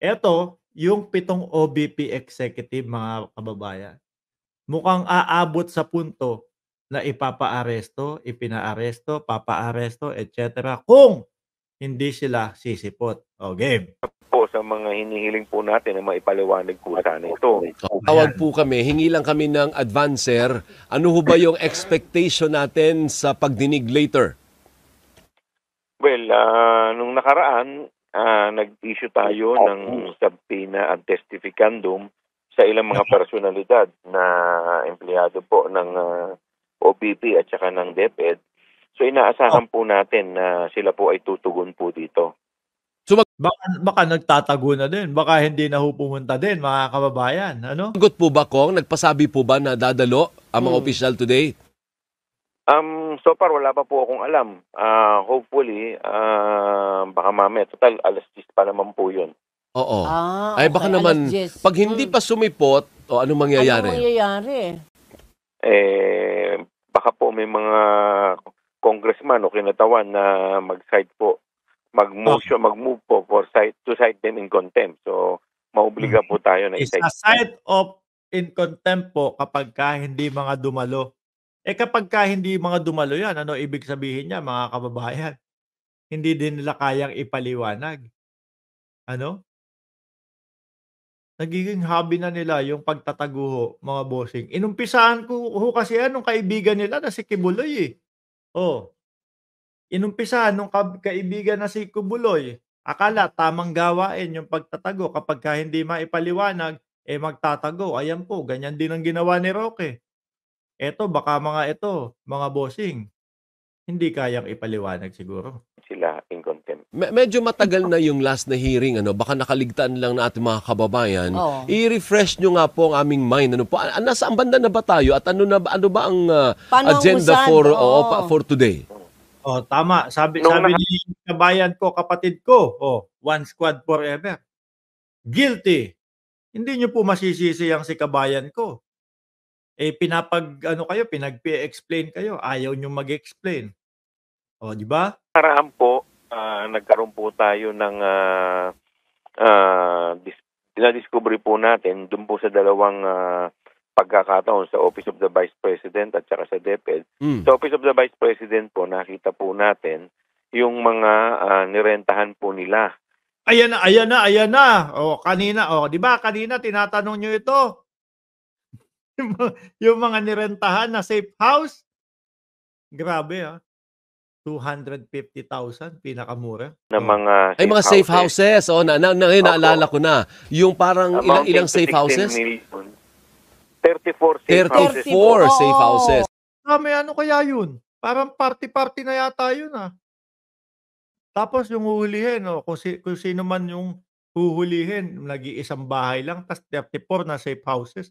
Eto, yung 7 OBP executive mga kababayan, mukhang aabot sa punto na ipapaaresto, ipinaaresto, papaaresto, et cetera, kung hindi sila sisipot. O game. Po sa mga hinihiling po natin na maipaliwanag po sana ito. Tawag po kami, hingi lang kami ng advancer. Ano ho ba yung expectation natin sa pagdinig later? Well, nung nakaraan, nag-issue tayo ng subpoena ad testificandum sa ilang mga personalidad na empleyado po ng OBP at saka ng DepEd. So inaasahan po natin na sila po ay tutugon po dito. Baka nagtatago na din. Baka hindi na ho pumunta din, mga kababayan. Ano? Sagot po ba, Kong? Nagpasabi po ba na dadalo ang mga official today? So far, wala pa po akong alam. Hopefully, baka mamaya. Total, alas 10 pa naman po yun. Oo. Okay. Ay baka naman, Alas 10. pag hindi pa sumipot, anong mangyayari? Anong mangyayari? Baka po may mga congressman o kinatawan na mag-cite po, mag-motion, mag-move po for to cite them in contempt. So, maobliga po tayo na Isa cite of in contempt po kapag hindi mga dumalo. Kapag hindi mga dumalo yan, ano ibig sabihin niya, mga kababayan? Hindi din nila kayang ipaliwanag. Ano? Nagiging hobby na nila yung pagtatago ho, mga bossing. Inumpisahan ko ho kasi yan nung kaibigan nila na si Kibuloy Inumpisahan nung kaibigan na si Kibuloy. Akala tamang gawain yung pagtatago kapag hindi maipaliwanag, magtatago. Ayan po, ganyan din ang ginawa ni Roque. Eto, baka mga bossing, hindi kayang ipaliwanag siguro. Sila in contempt. Medyo matagal na yung last na hearing, baka nakaligtaan lang na ating mga kababayan. Oo. I-refresh nyo nga po ang aming mind. Nasaan banda na ba tayo at ano ba ang Paano ang agenda usad? for today? Tama. Sabi ni kabayan ko, kapatid ko, one squad forever. Guilty. Hindi nyo po masisisi ang si kabayan ko. Pinag-explain kayo, ayaw nyo mag-explain. Di ba? Karaan po, nagkaroon po tayo ng na-discovery po natin dun po sa dalawang pagkakataon sa Office of the Vice President at saka sa DepEd. Sa Office of the Vice President po, nakita po natin yung mga nirentahan po nila. Ayan na. Kanina, di ba? Kanina tinatanong nyo ito. Yung mga nirentahan na safe house. Grabe 250,000, pinakamura. Na mga Ay, mga safe houses. Naalala ko na. Yung parang ilang safe houses? 34 safe houses. 34 safe houses. May ano kaya yun? Parang party-party na yata yun Tapos yung huhulihin, kung sino man yung huhulihin, nag-iisang bahay lang, tas 34 na safe houses.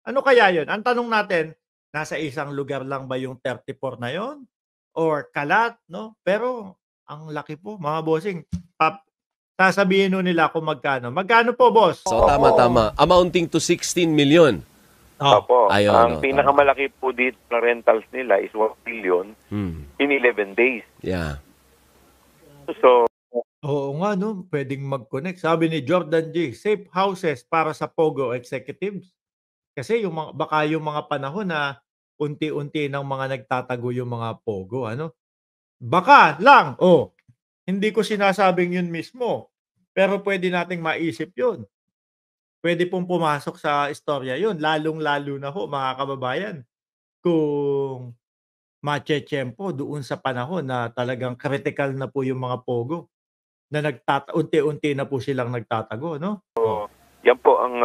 Ano kaya yun? Ang tanong natin, nasa isang lugar lang ba yung 34 na yon? Or kalat, no? Pero, ang laki po, mga bossing. Sasabihin nila kung magkano. Magkano po, boss? So, tama. Amounting to 16 million. Opo. Ayun, ang pinakamalaki po dito na rentals nila is 1 billion in 11 days. Yeah. So, oo nga, no? Pwedeng mag-connect. Sabi ni Jordan G, safe houses para sa Pogo executives. Kasi baka yung mga panahon na unti-unti ng mga nagtatago yung mga Pogo, Baka lang, hindi ko sinasabing yun mismo. Pero pwede nating maisip yun. Pwede pong pumasok sa istorya yun. Lalong-lalo na ho, mga kababayan. Kung machechempo doon sa panahon na talagang critical na po yung mga Pogo. Na unti-unti na po silang nagtatago, no? Yan po ang...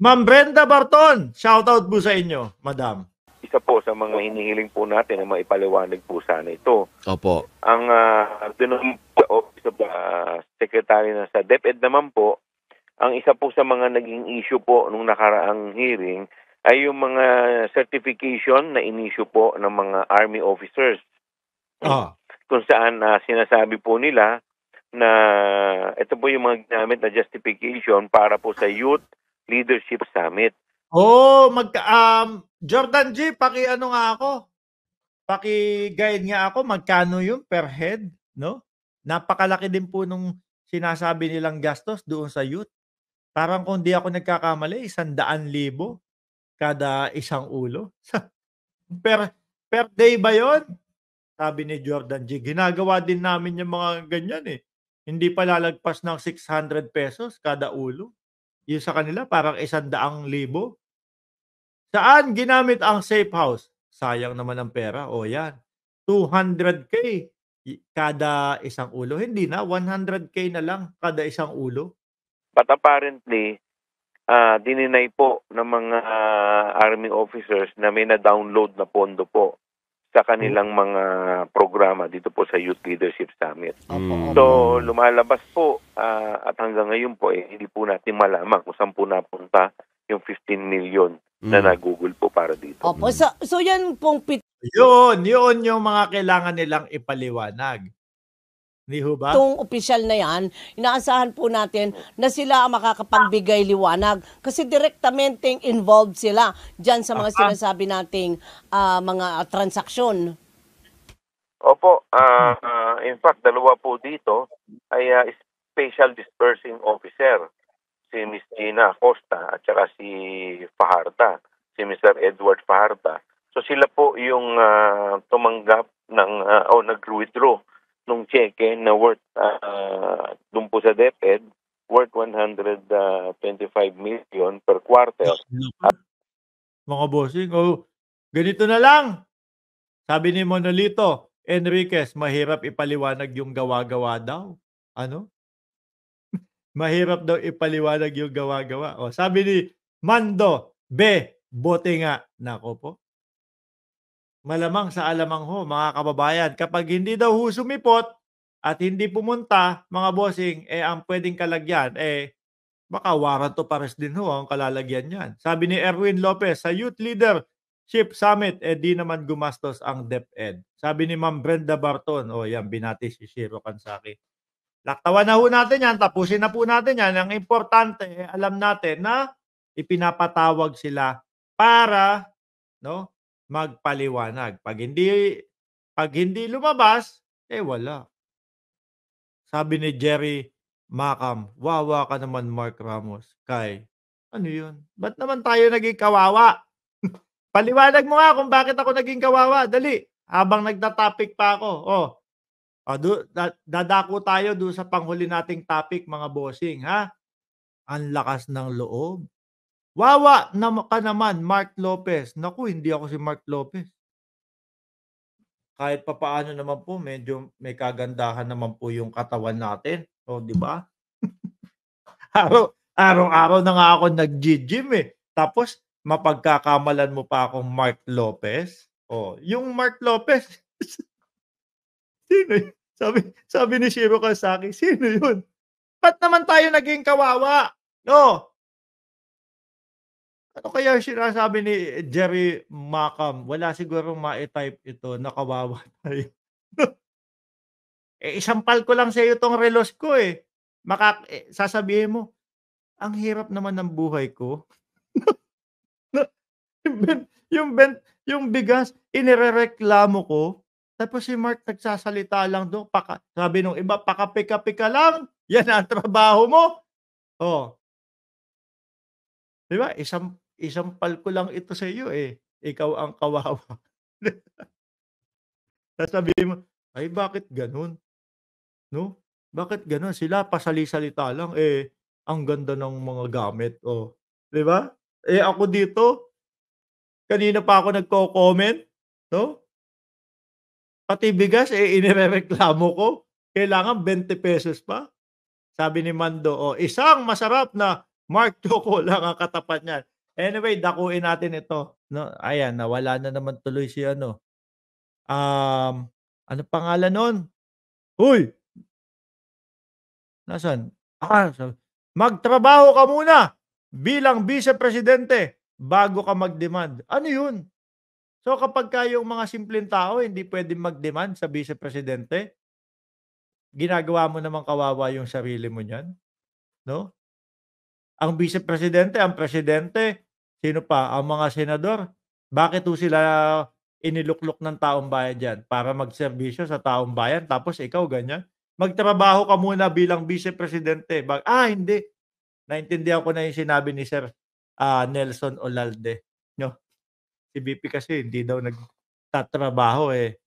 Ma'am Brenda Barton, shoutout po sa inyo, madam. Isa po sa mga hinihiling po natin na maipaliwanag po sana ito. Opo. Ang doon sa Office of the Secretary na sa DepEd naman po, ang isa po sa mga naging issue po nung nakaraang hearing ay yung mga certification na in-issue po ng mga Army officers. Kung saan sinasabi po nila na ito po yung mga ginamit na justification para po sa Youth Leadership Summit. Jordan G, paki-guide nga ako, magkano yung per head, no? Napakalaki din po nung sinasabi nilang gastos doon sa youth. Parang kung di ako nagkakamali, 100,000 kada isang ulo. Per per day ba yon? Sabi ni Jordan G. Ginagawa din namin yung mga ganyan eh. Hindi pa lalagpas ng ₱600 kada ulo. Yung sa kanila parang 100,000. Saan ginamit ang safe house? Sayang naman ang pera. O yan, 200K kada isang ulo. Hindi na, 100K na lang kada isang ulo. But apparently, dininay po ng mga army officers na may na-download na pondo po sa kanilang mga programa dito po sa Youth Leadership Summit. So, lumalabas po at hanggang ngayon po hindi po natin malaman kung saan po napunta yung 15 million na nagugol po para dito. Opo. So yan pong Yun yung mga kailangan nilang ipaliwanag. Hindi ho ba? itong opisyal na yan, inaasahan po natin na sila ang makakapagbigay liwanag kasi direktamente involved sila dyan sa mga sinasabi nating mga transaksyon. Opo, in fact, dalawa po dito ay Special Dispersing Officer, si Miss Gina Acosta at saka si Fajarda, si Mr. Edward Fajarda. So sila po yung tumanggap ng nag-withdraw nung cheque na worth dun po sa DepEd, worth 125 million per quarter. Mga bossing, ganito na lang. Sabi ni Monolito Enriquez, mahirap ipaliwanag yung gawa-gawa daw. Ano? Mahirap daw ipaliwanag yung gawa-gawa. Sabi ni Mando, bote nga. Nako po. Malamang sa alamang ho, mga kababayan, kapag hindi daw ho sumipot at hindi pumunta, mga bossing, ang pwedeng kalagyan, baka warrant of arrest din ho ang kalalagyan niyan. Sabi ni Erwin Lopez, sa Youth Leadership Summit, di naman gumastos ang DepEd. Sabi ni Ma'am Brenda Barton, yan, binati si Shiro Kansaki. Laktawan na ho natin yan, tapusin na po natin yan. Ang importante, alam natin na ipinapatawag sila para, magpaliwanag. Pag hindi lumabas, wala. Sabi ni Jerry Macam, wawa ka naman Mark Ramos. Ano yun? Ba't naman tayo naging kawawa? Paliwanag mo nga kung bakit ako naging kawawa. Dali. Habang nagda-topic pa ako. Dadako tayo doon sa panghuli nating topic, mga bossing, ha? Ang lakas ng loob. Wawa ka naman, Mark Lopez. Naku, hindi ako si Mark Lopez. Kahit papaano naman po, medyo may kagandahan naman po yung katawan natin. Di ba? Araw-araw na nga ako nag-gym Tapos, mapagkakamalan mo pa akong Mark Lopez. Yung Mark Lopez, sino yun? Sabi ni Shiro Kasaki, sino yun? Ba't naman tayo naging kawawa? Ano kaya sinasabi ni Jerry Macam? Wala siguro ma-type ito, nakawawa tayo. Isampal ko lang sa iyo itong relos ko sasabihin mo, ang hirap naman ng buhay ko. yung bigas, inirereklamo ko. Tapos si Mark nagsasalita lang doon. Sabi nung iba, pakapika-pika lang. Yan ang trabaho mo. Diba? Isampal ko lang ito sa iyo Ikaw ang kawawa. Sasabihin mo, ay bakit ganun? Bakit ganun? Sila pasali-salita lang ang ganda ng mga gamit. Diba? Ako dito, kanina pa ako nagko-comment, pati bigas inirereklamo ko. Kailangan 20 pesos pa. Sabi ni Mando, isang masarap na Mark Choco lang ang katapat niyan. Anyway, dakuin natin ito. Ayan, nawala na naman tuloy si ano pangalan nun? Huy! Nasaan? Magtrabaho ka muna bilang vice-presidente bago ka mag-demand. Ano yun? So kapag yung mga simpleng tao hindi pwedeng mag-demand sa vice-presidente, ginagawa mo namang kawawa yung sarili mo niyan. Ang vice-presidente, ang presidente, sino pa? Ang mga senador. Bakit sila iniluklok ng taong bayan dyan? Para magserbisyo sa taong bayan, tapos ikaw ganyan? magtrabaho ka muna bilang vice presidente. Hindi. Naintindihan ko na yung sinabi ni Sir Nelson Olalde. No? Si VP kasi hindi daw nagtatrabaho eh.